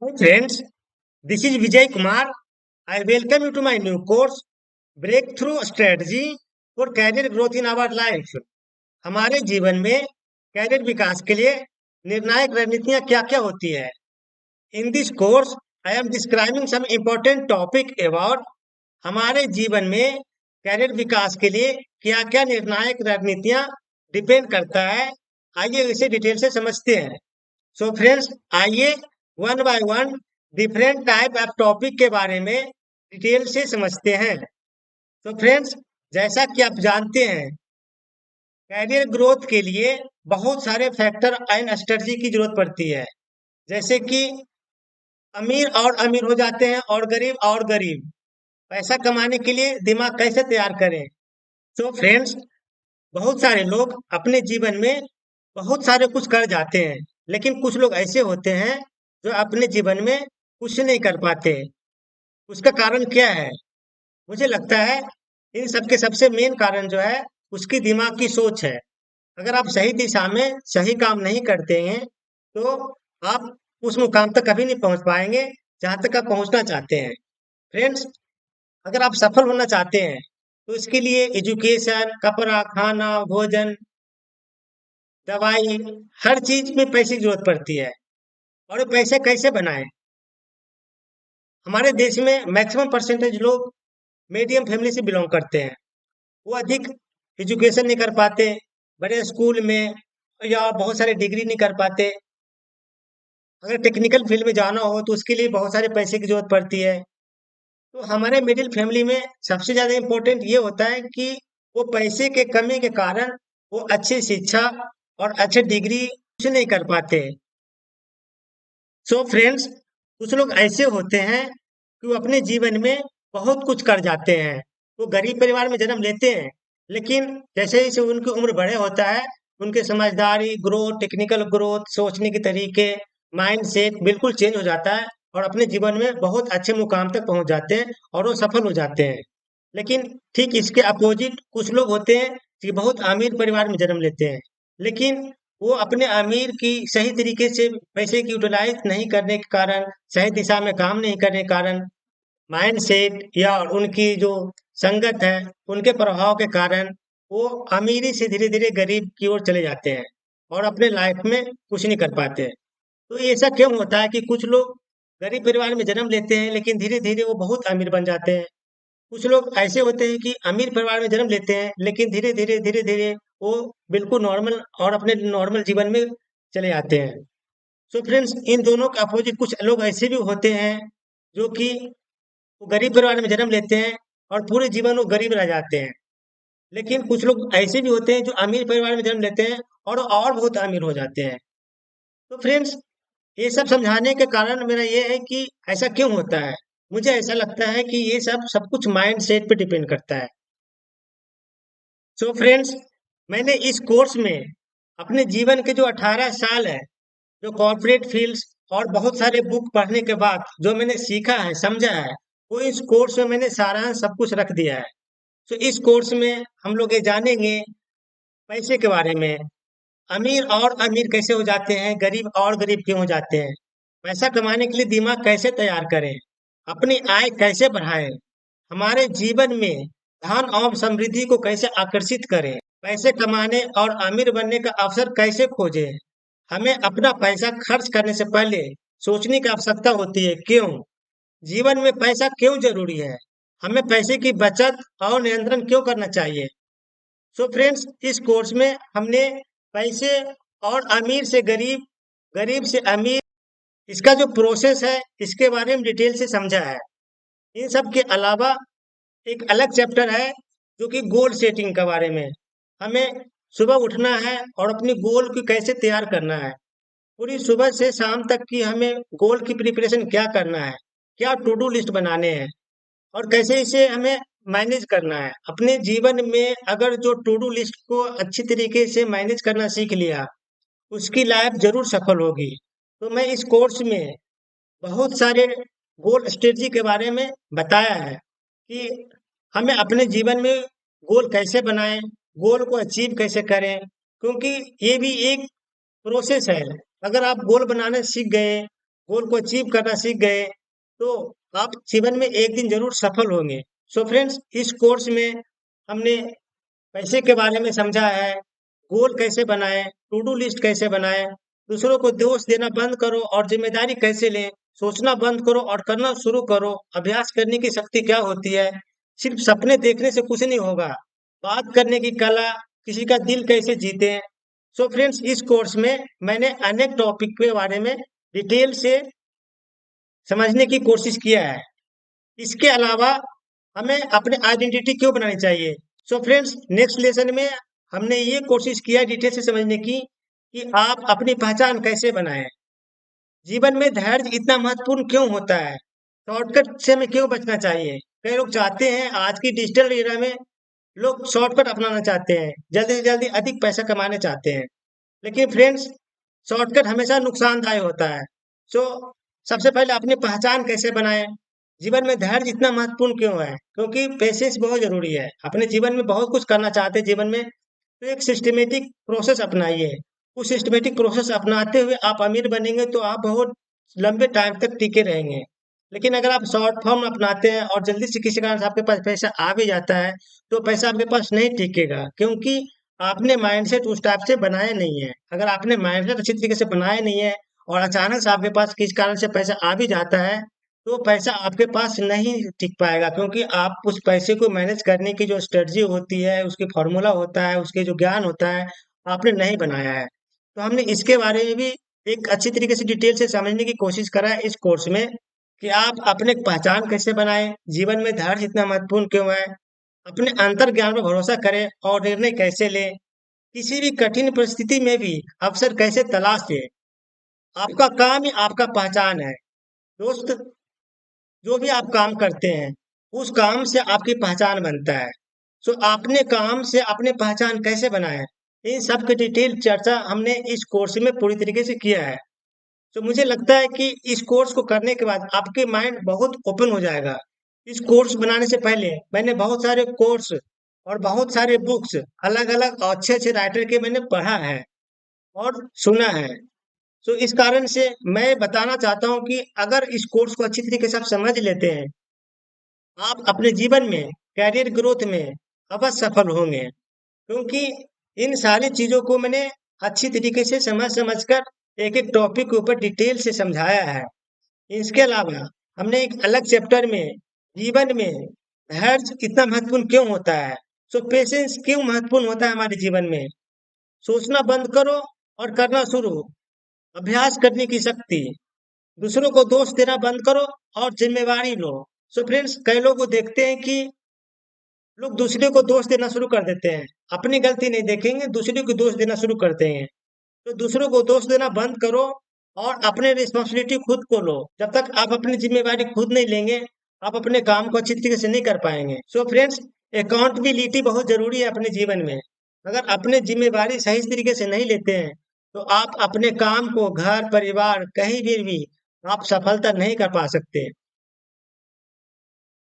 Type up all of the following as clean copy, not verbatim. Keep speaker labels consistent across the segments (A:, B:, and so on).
A: Hi friends, this is Vijay Kumar. I welcome you to my new course, Breakthrough Strategy for Career Growth in Our Life. हमारे जीवन में career विकास के लिए निर्णायक रणनीतियां क्या-क्या होती है? In this course, I am describing some important topic about हमारे जीवन में कैरियर विकास के लिए क्या-क्या निर्णायक रणनीतियां डिपेंड करता है। आइए इसे डिटेल से समझते हैं। सो फ्रेंड्स, आइए one by one different type of topic के बारे में डिटेल से समझते हैं। तो फ्रेंड्स, जैसा कि आप जानते हैं, कैरियर ग्रोथ के लिए बहुत सारे फैक्टर एंड स्ट्रेटजी की जरूरत पड़ती है। जैसे कि अमीर और अमीर हो जाते हैं और गरीब। पैसा कमाने के लिए दिमाग कैसे तैयार करें? तो फ्रेंड्स, बहुत सारे लोग अपने जीवन में बहुत सारे कुछ कर जाते हैं, लेकिन कुछ लोग ऐसे होते हैं जो अपने जीवन में कुछ नहीं कर पाते। उसका कारण क्या है? मुझे लगता है इन सब के सबसे मेन कारण जो है उसकी दिमाग की सोच है। अगर आप सही दिशा में सही काम नहीं करते हैं, तो आप उस मुकाम तक कभी नहीं पहुंच पाएंगे जहां तक आप पहुंचना चाहते हैं। फ्रेंड्स, अगर आप सफल होना चाहते हैं, तो इसके लिए एजुकेशन, कपड़ा, खाना, भोजन, दवाई, हर चीज में पैसे की जरूरत पड़ती है। और ये पैसे कैसे बनाएं? हमारे देश में मैक्सिमम परसेंटेज लोग मीडियम फैमिली से बिलोंग करते हैं। वो अधिक एजुकेशन नहीं कर पाते, बड़े स्कूल में या बहुत सारे डिग्री नहीं कर पाते। अगर टेक्निकल फील्ड में जाना हो तो उसके लिए बहुत सारे पैसे की जरूरत पड़ती है। तो हमारे मिडिल फैमिली में सबसे ज़्यादा इम्पोर्टेंट ये होता है कि वो पैसे के कमी के कारण वो अच्छी शिक्षा और अच्छे डिग्री कुछ नहीं कर पाते। सो फ्रेंड्स, कुछ लोग ऐसे होते हैं कि वो अपने जीवन में बहुत कुछ कर जाते हैं। वो गरीब परिवार में जन्म लेते हैं, लेकिन जैसे-जैसे उनकी उम्र बड़े होता है, उनकी समझदारी, ग्रोथ, टेक्निकल ग्रोथ, सोचने के तरीके, माइंडसेट बिल्कुल चेंज हो जाता है और अपने जीवन में बहुत अच्छे मुकाम तक पहुँच जाते हैं और वो सफल हो जाते हैं। लेकिन ठीक इसके अपोजिट कुछ लोग होते हैं कि बहुत अमीर परिवार में जन्म लेते हैं, लेकिन वो अपने अमीर की सही तरीके से पैसे की यूटिलाइज नहीं करने के कारण, सही दिशा में काम नहीं करने के कारण, माइंडसेट या उनकी जो संगत है, उनके प्रभाव के कारण वो अमीरी से धीरे-धीरे गरीब की ओर चले जाते हैं और अपने लाइफ में कुछ नहीं कर पाते हैं। तो ये ऐसा क्यों होता है कि कुछ लोग गरीब परिवार में जन्म लेते हैं, लेकिन धीरे-धीरे वो बहुत अमीर बन जाते हैं। कुछ लोग ऐसे होते हैं कि अमीर परिवार में जन्म लेते हैं, लेकिन धीरे-धीरे वो बिल्कुल नॉर्मल और अपने नॉर्मल जीवन में चले आते हैं। सो फ्रेंड्स, इन दोनों के अपोजिट कुछ लोग ऐसे भी होते हैं, जो कि वो गरीब परिवार में जन्म लेते हैं और पूरे जीवन वो गरीब रह जाते हैं। लेकिन कुछ लोग ऐसे भी होते हैं जो अमीर परिवार में जन्म लेते हैं और बहुत अमीर हो जाते हैं। तो फ्रेंड्स, ये सब समझाने के कारण मेरा ये है कि ऐसा क्यों होता है? मुझे ऐसा लगता है कि ये सब कुछ माइंडसेट पे डिपेंड करता है। सो फ्रेंड्स, मैंने इस कोर्स में अपने जीवन के जो 18 साल है, जो कॉर्पोरेट फील्ड्स और बहुत सारे बुक पढ़ने के बाद जो मैंने सीखा है, समझा है, वो इस कोर्स में मैंने सारांश सब कुछ रख दिया है। तो इस कोर्स में हम लोग ये जानेंगे पैसे के बारे में, अमीर और अमीर कैसे हो जाते हैं, गरीब और गरीब क्यों हो जाते हैं, पैसा कमाने के लिए दिमाग कैसे तैयार करें, अपनी आय कैसे बढ़ाएं, हमारे जीवन में धन और समृद्धि को कैसे आकर्षित करें, पैसे कमाने और अमीर बनने का अवसर कैसे खोजें, हमें अपना पैसा खर्च करने से पहले सोचने की आवश्यकता होती है क्यों, जीवन में पैसा क्यों जरूरी है, हमें पैसे की बचत और नियंत्रण क्यों करना चाहिए। सो फ्रेंड्स, इस कोर्स में हमने पैसे और अमीर से गरीब, गरीब से अमीर, इसका जो प्रोसेस है इसके बारे में डिटेल से समझा है। इन सब के अलावा एक अलग चैप्टर है जो कि गोल सेटिंग के बारे में। हमें सुबह उठना है और अपनी गोल को कैसे तैयार करना है। पूरी सुबह से शाम तक की हमें गोल की प्रिपरेशन क्या करना है, क्या टू डू लिस्ट बनाने हैं और कैसे इसे हमें मैनेज करना है। अपने जीवन में अगर जो टू डू लिस्ट को अच्छी तरीके से मैनेज करना सीख लिया, उसकी लाइफ ज़रूर सफल होगी। तो मैं इस कोर्स में बहुत सारे गोल स्ट्रेटजी के बारे में बताया है कि हमें अपने जीवन में गोल कैसे बनाएं, गोल को अचीव कैसे करें, क्योंकि ये भी एक प्रोसेस है। अगर आप गोल बनाना सीख गए गोल को अचीव करना सीख गए, तो आप जीवन में एक दिन ज़रूर सफल होंगे। सो फ्रेंड्स, इस कोर्स में हमने पैसे के बारे में समझा है, गोल कैसे बनाएँ, टू डू लिस्ट कैसे बनाएँ, दूसरों को दोष देना बंद करो और ज़िम्मेदारी कैसे लें, सोचना बंद करो और करना शुरू करो, अभ्यास करने की शक्ति क्या होती है, सिर्फ सपने देखने से कुछ नहीं होगा, बात करने की कला, किसी का दिल कैसे जीतें। सो फ्रेंड्स, इस कोर्स में मैंने अनेक टॉपिक के बारे में डिटेल से समझने की कोशिश किया है। इसके अलावा हमें अपने आइडेंटिटी क्यों बनानी चाहिए। सो फ्रेंड्स, नेक्स्ट लेसन में हमने ये कोशिश किया डिटेल से समझने की कि आप अपनी पहचान कैसे बनाएं, जीवन में धैर्य इतना महत्वपूर्ण क्यों होता है, शॉर्टकट से हमें क्यों बचना चाहिए। कई लोग चाहते हैं, आज की डिजिटल एरा में लोग शॉर्टकट अपनाना चाहते हैं, जल्दी से जल्दी अधिक पैसा कमाने चाहते हैं, लेकिन फ्रेंड्स, शॉर्टकट हमेशा नुकसानदायक होता है। सो सबसे पहले अपनी पहचान कैसे बनाएं, जीवन में धैर्य इतना महत्वपूर्ण क्यों है, क्योंकि पेशेंस बहुत जरूरी है। अपने जीवन में बहुत कुछ करना चाहते हैं जीवन में, तो एक सिस्टमेटिक प्रोसेस अपनाइए। उस सिस्टमेटिक प्रोसेस अपनाते हुए आप अमीर बनेंगे तो आप बहुत लंबे टाइम तक टिके रहेंगे। लेकिन अगर आप शॉर्ट फॉर्म अपनाते हैं और जल्दी से किसी कारण से आपके पास पैसा आ भी जाता है, तो पैसा आपके पास नहीं टिकेगा, क्योंकि आपने माइंडसेट उस टाइप से बनाया नहीं है। अगर आपने माइंडसेट अच्छी तरीके से बनाया नहीं है और अचानक से आपके पास किस कारण से पैसा आ भी जाता है, तो पैसा आपके पास नहीं टिक पाएगा, क्योंकि आप उस पैसे को मैनेज करने की जो स्ट्रेटजी होती है, उसकी फॉर्मूला होता है, उसके जो ज्ञान होता है, आपने नहीं बनाया है। तो हमने इसके बारे में भी एक अच्छी तरीके से डिटेल से समझने की कोशिश करा है इस कोर्स में, कि आप अपने पहचान कैसे बनाएं, जीवन में धैर्य इतना महत्वपूर्ण क्यों है, अपने अंतर ज्ञान पर भरोसा करें और निर्णय कैसे लें, किसी भी कठिन परिस्थिति में भी अवसर कैसे तलाशें। आपका काम ही आपका पहचान है। दोस्त, जो भी आप काम करते हैं, उस काम से आपकी पहचान बनता है। सो आपने काम से अपनी पहचान कैसे बनाए, इन सब की डिटेल चर्चा हमने इस कोर्स में पूरी तरीके से किया है। तो मुझे लगता है कि इस कोर्स को करने के बाद आपके माइंड बहुत ओपन हो जाएगा। इस कोर्स बनाने से पहले मैंने बहुत सारे कोर्स और बहुत सारे बुक्स, अलग-अलग अच्छे-अच्छे राइटर के मैंने पढ़ा है और सुना है। तो इस कारण से मैं बताना चाहता हूँ कि अगर इस कोर्स को अच्छी तरीके से आप समझ लेते हैं, आप अपने जीवन में, करियर ग्रोथ में अवश्य सफल होंगे। क्योंकि इन सारी चीज़ों को मैंने अच्छी तरीके से समझ कर एक-एक टॉपिक के ऊपर डिटेल से समझाया है। इसके अलावा हमने एक अलग चैप्टर में जीवन में धैर्य कितना महत्वपूर्ण क्यों होता है, सो पेशेंस क्यों महत्वपूर्ण होता है हमारे जीवन में, सोचना बंद करो और करना शुरू, अभ्यास करने की शक्ति, दूसरों को दोष देना बंद करो और जिम्मेवारी लो। सो फ्रेंड्स, कई लोग को देखते हैं कि लोग दूसरे को दोष देना शुरू कर देते हैं, अपनी गलती नहीं देखेंगे, दूसरे को दोष देना शुरू करते हैं। तो दूसरों को दोष देना बंद करो और अपने रिस्पॉन्सिबिलिटी खुद को लो। जब तक आप अपनी जिम्मेवारी खुद नहीं लेंगे, आप अपने काम को अच्छी तरीके से नहीं कर पाएंगे। सो फ्रेंड्स, अकाउंटेबिलिटी बहुत जरूरी है अपने जीवन में। अगर अपने जिम्मेवारी सही तरीके से नहीं लेते हैं, तो आप अपने काम को घर परिवार कहीं भी आप सफलता नहीं कर पा सकते।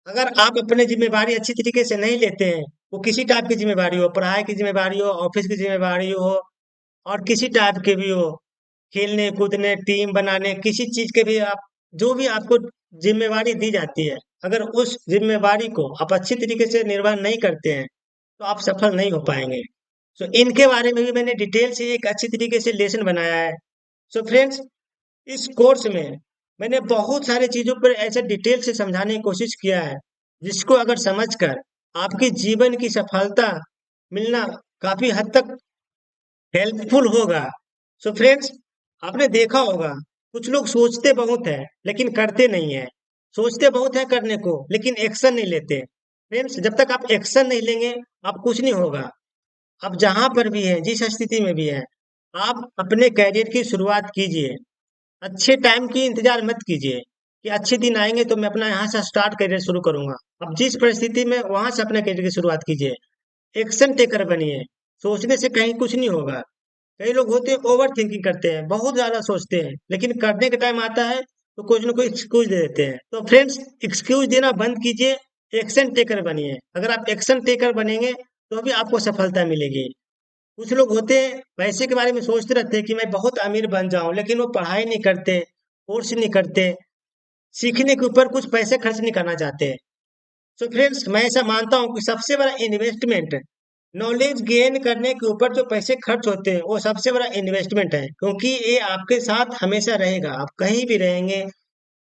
A: अगर आप अपनी जिम्मेवारी अच्छी तरीके से नहीं लेते हैं, वो किसी टाइप की जिम्मेवारी हो, पढ़ाई की जिम्मेवारी हो, ऑफिस की जिम्मेवारी हो और किसी टाइप के भी हो, खेलने कूदने, टीम बनाने, किसी चीज के भी आप, जो भी आपको जिम्मेवारी दी जाती है, अगर उस जिम्मेवारी को आप अच्छी तरीके से निर्वहन नहीं करते हैं, तो आप सफल नहीं हो पाएंगे। सो इनके बारे में भी मैंने डिटेल से एक अच्छी तरीके से लेसन बनाया है। सो फ्रेंड्स, इस कोर्स में मैंने बहुत सारी चीज़ों पर ऐसे डिटेल से समझाने की कोशिश किया है, जिसको अगर समझकर आपके जीवन की सफलता मिलना काफ़ी हद तक हेल्पफुल होगा। सो फ्रेंड्स, आपने देखा होगा, कुछ लोग सोचते बहुत हैं, लेकिन करते नहीं हैं। सोचते बहुत हैं करने को, लेकिन एक्शन नहीं लेते। फ्रेंड्स, जब तक आप एक्शन नहीं लेंगे, आप कुछ नहीं होगा। आप जहाँ पर भी हैं, जिस स्थिति में भी हैं, आप अपने करियर की शुरुआत कीजिए। अच्छे टाइम की इंतजार मत कीजिए कि अच्छे दिन आएंगे तो मैं अपना यहाँ से स्टार्ट करियर शुरू करूंगा। अब जिस परिस्थिति में, वहां से अपने करियर की शुरुआत कीजिए। एक्शन टेकर बनिए। सोचने से कहीं कुछ नहीं होगा। कई लोग होते हैं, ओवर थिंकिंग करते हैं, बहुत ज्यादा सोचते हैं, लेकिन करने का टाइम आता है तो कुछ ना कुछ एक्सक्यूज दे देते हैं। तो फ्रेंड्स, एक्सक्यूज देना बंद कीजिए, एक्शन टेकर बनिए। अगर आप एक्शन टेकर बनेंगे, तो भी आपको सफलता मिलेगी। कुछ लोग होते हैं, पैसे के बारे में सोचते रहते हैं कि मैं बहुत अमीर बन जाऊं, लेकिन वो पढ़ाई नहीं करते, फोर्स नहीं करते, सीखने के ऊपर कुछ पैसे खर्च नहीं करना चाहते। तो फ्रेंड्स मैं ऐसा मानता हूँ कि सबसे बड़ा इन्वेस्टमेंट नॉलेज गेन करने के ऊपर जो पैसे खर्च होते हैं वो सबसे बड़ा इन्वेस्टमेंट है, क्योंकि ये आपके साथ हमेशा रहेगा। आप कहीं भी रहेंगे,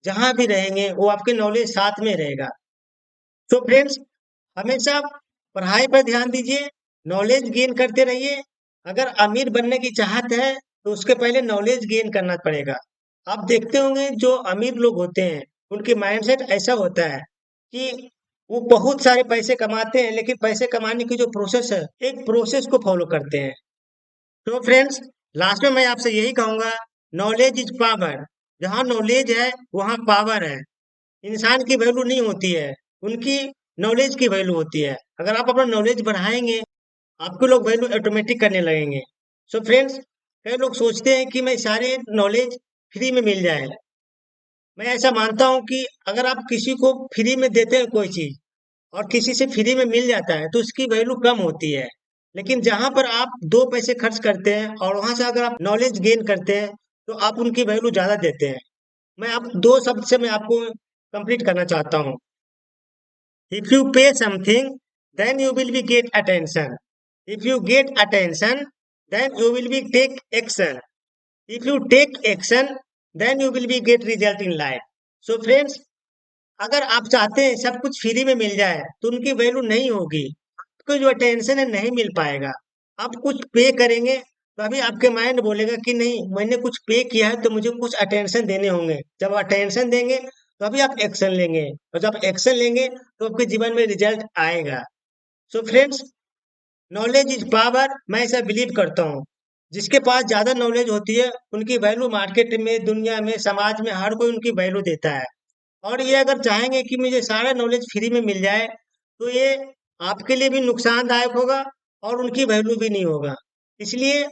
A: जहां भी रहेंगे, वो आपके नॉलेज साथ में रहेगा। तो फ्रेंड्स हमेशा पढ़ाई पर ध्यान दीजिए, नॉलेज गेन करते रहिए। अगर अमीर बनने की चाहत है तो उसके पहले नॉलेज गेन करना पड़ेगा। आप देखते होंगे जो अमीर लोग होते हैं उनके माइंडसेट ऐसा होता है कि वो बहुत सारे पैसे कमाते हैं, लेकिन पैसे कमाने की जो प्रोसेस है एक प्रोसेस को फॉलो करते हैं। तो फ्रेंड्स लास्ट में मैं आपसे यही कहूंगा, नॉलेज इज पावर। जहाँ नॉलेज है वहाँ पावर है। इंसान की वैल्यू नहीं होती है, उनकी नॉलेज की वैल्यू होती है। अगर आप अपना नॉलेज बढ़ाएंगे आपको लोग वैल्यू ऑटोमेटिक करने लगेंगे। सो फ्रेंड्स कई लोग सोचते हैं कि मैं सारे नॉलेज फ्री में मिल जाए। मैं ऐसा मानता हूँ कि अगर आप किसी को फ्री में देते हैं कोई चीज और किसी से फ्री में मिल जाता है तो उसकी वैल्यू कम होती है। लेकिन जहां पर आप दो पैसे खर्च करते हैं और वहां से अगर आप नॉलेज गेन करते हैं तो आप उनकी वैल्यू ज्यादा देते हैं। मैं आप दो शब्द से मैं आपको कंप्लीट करना चाहता हूँ। If you pay something, then you will be get attention. If you get attention, then you will be take action. If you take action, then you will be get result in life. So friends, अगर आप चाहते हैं सब कुछ free में मिल जाए तो उनकी वैल्यू नहीं होगी। आपको जो अटेंशन है नहीं मिल पाएगा। आप कुछ पे करेंगे तो अभी आपके माइंड बोलेगा कि नहीं मैंने कुछ पे किया है तो मुझे कुछ अटेंशन देने होंगे। जब अटेंशन देंगे तो अभी आप एक्शन लेंगे, और जब एक्शन लेंगे तो आपके जीवन में रिजल्ट आएगा। So friends knowledge is power, मैं ऐसा बिलीव करता हूँ। जिसके पास ज्यादा नॉलेज होती है उनकी वैल्यू मार्केट में, दुनिया में, समाज में हर कोई उनकी वैल्यू देता है। और ये अगर चाहेंगे कि मुझे सारा नॉलेज फ्री में मिल जाए तो ये आपके लिए भी नुकसानदायक होगा और उनकी वैल्यू भी नहीं होगा। इसलिए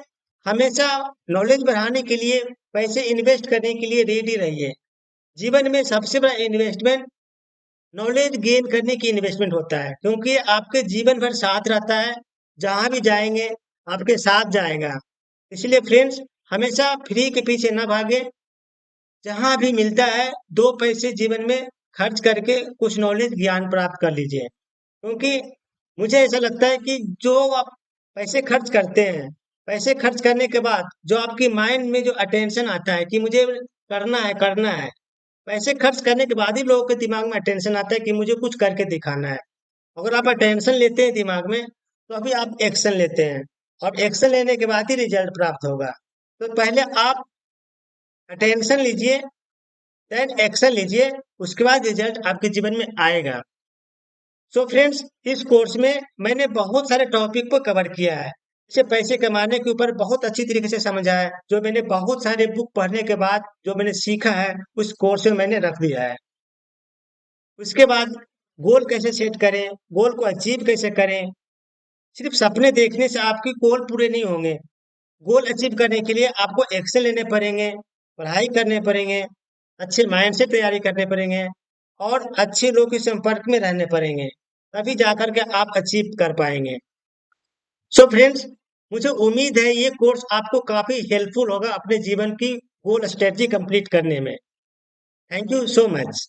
A: हमेशा नॉलेज बढ़ाने के लिए, पैसे इन्वेस्ट करने के लिए रेडी रहिए। जीवन में सबसे बड़ा इन्वेस्टमेंट नॉलेज गेन करने की इन्वेस्टमेंट होता है, क्योंकि ये आपके जीवन भर साथ रहता है। जहां भी जाएंगे आपके साथ जाएगा। इसलिए फ्रेंड्स हमेशा फ्री के पीछे ना भागे। जहाँ भी मिलता है दो पैसे जीवन में खर्च करके कुछ नॉलेज ज्ञान प्राप्त कर लीजिए। क्योंकि मुझे ऐसा लगता है कि जो आप पैसे खर्च करते हैं, पैसे खर्च करने के बाद जो आपकी माइंड में जो अटेंशन आता है कि मुझे करना है करना है, पैसे खर्च करने के बाद ही लोगों के दिमाग में अटेंशन आता है कि मुझे कुछ करके दिखाना है। अगर आप अटेंशन लेते हैं दिमाग में तो अभी आप एक्शन लेते हैं, और एक्शन लेने के बाद ही रिजल्ट प्राप्त होगा। तो पहले आप अटेंशन लीजिए, देन एक्शन लीजिए, उसके बाद रिजल्ट आपके जीवन में आएगा। सो फ्रेंड्स इस कोर्स में मैंने बहुत सारे टॉपिक को कवर किया है। इसे पैसे कमाने के ऊपर बहुत अच्छी तरीके से समझा है। जो मैंने बहुत सारे बुक पढ़ने के बाद जो मैंने सीखा है उस कोर्स में मैंने रख दिया है। उसके बाद गोल कैसे सेट करें, गोल को अचीव कैसे करें। सिर्फ सपने देखने से आपके गोल पूरे नहीं होंगे। गोल अचीव करने के लिए आपको एक्शन लेने पड़ेंगे, पढ़ाई करने पड़ेंगे, अच्छे माइंड से तैयारी करने पड़ेंगे, और अच्छे लोगों के संपर्क में रहने पड़ेंगे। तभी जाकर के आप अचीव कर पाएंगे। सो फ्रेंड्स मुझे उम्मीद है ये कोर्स आपको काफी हेल्पफुल होगा अपने जीवन की गोल स्ट्रेटजी कंप्लीट करने में। Thank you so much.